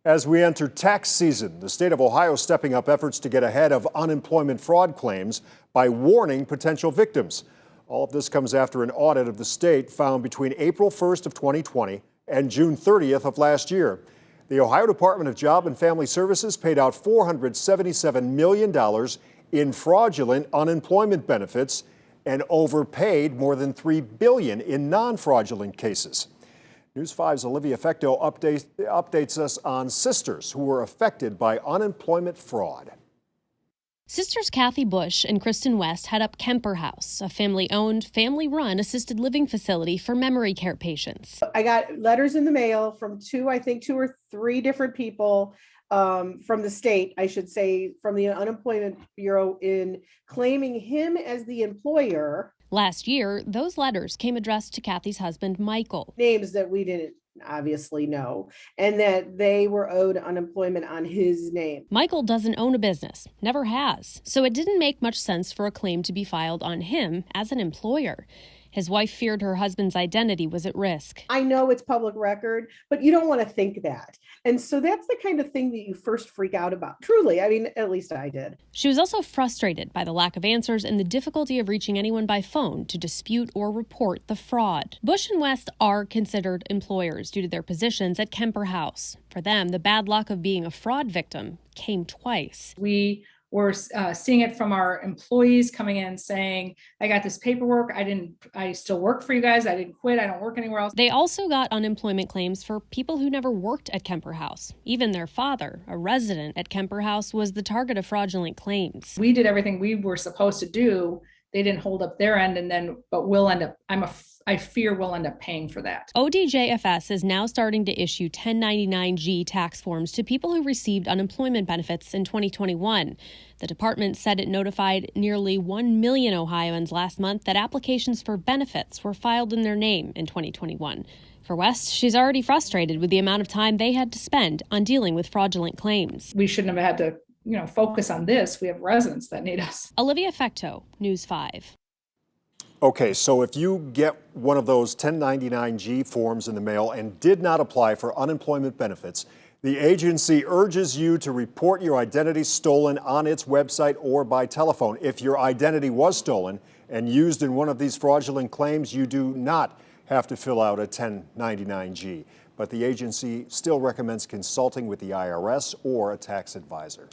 As we enter tax season, the state of Ohio is stepping up efforts to get ahead of unemployment fraud claims by warning potential victims. All of this comes after an audit of the state found between April 1st of 2020 and June 30th of last year. The Ohio Department of Job and Family Services paid out $477 million in fraudulent unemployment benefits and overpaid more than $3 billion in non-fraudulent cases. News 5's Olivia Fecto updates us on sisters who were affected by unemployment fraud. Sisters Kathy Bush and Kristen West head up Kemper House, a family-owned, family-run assisted living facility for memory care patients. I got letters in the mail from two or three different people from the state, I should say, from the Unemployment Bureau, in claiming him as the employer. Last year, those letters came addressed to Kathy's husband, Michael. Names that we didn't obviously know, and that they were owed unemployment on his name. Michael doesn't own a business, never has, so it didn't make much sense for a claim to be filed on him as an employer. His wife feared her husband's identity was at risk. I know it's public record, but you don't want to think that. And so that's the kind of thing that you first freak out about. Truly, I mean, at least I did. She was also frustrated by the lack of answers and the difficulty of reaching anyone by phone to dispute or report the fraud. Bush and West are considered employers due to their positions at Kemper House. For them, the bad luck of being a fraud victim came twice. We're seeing it from our employees coming in saying, I got this paperwork. I still work for you guys. I didn't quit. I don't work anywhere else. They also got unemployment claims for people who never worked at Kemper House. Even their father, a resident at Kemper House, was the target of fraudulent claims. We did everything we were supposed to do. They didn't hold up their end, but we'll end up, I fear we'll end up paying for that. ODJFS is now starting to issue 1099-G tax forms to people who received unemployment benefits in 2021. The department said it notified nearly 1 million Ohioans last month that applications for benefits were filed in their name in 2021. For West, she's already frustrated with the amount of time they had to spend on dealing with fraudulent claims. We shouldn't have had to focus on this. We have residents that need us. Olivia Fecto, News 5. Okay, so if you get one of those 1099-G forms in the mail and did not apply for unemployment benefits, the agency urges you to report your identity stolen on its website or by telephone. If your identity was stolen and used in one of these fraudulent claims, you do not have to fill out a 1099-G. But the agency still recommends consulting with the IRS or a tax advisor.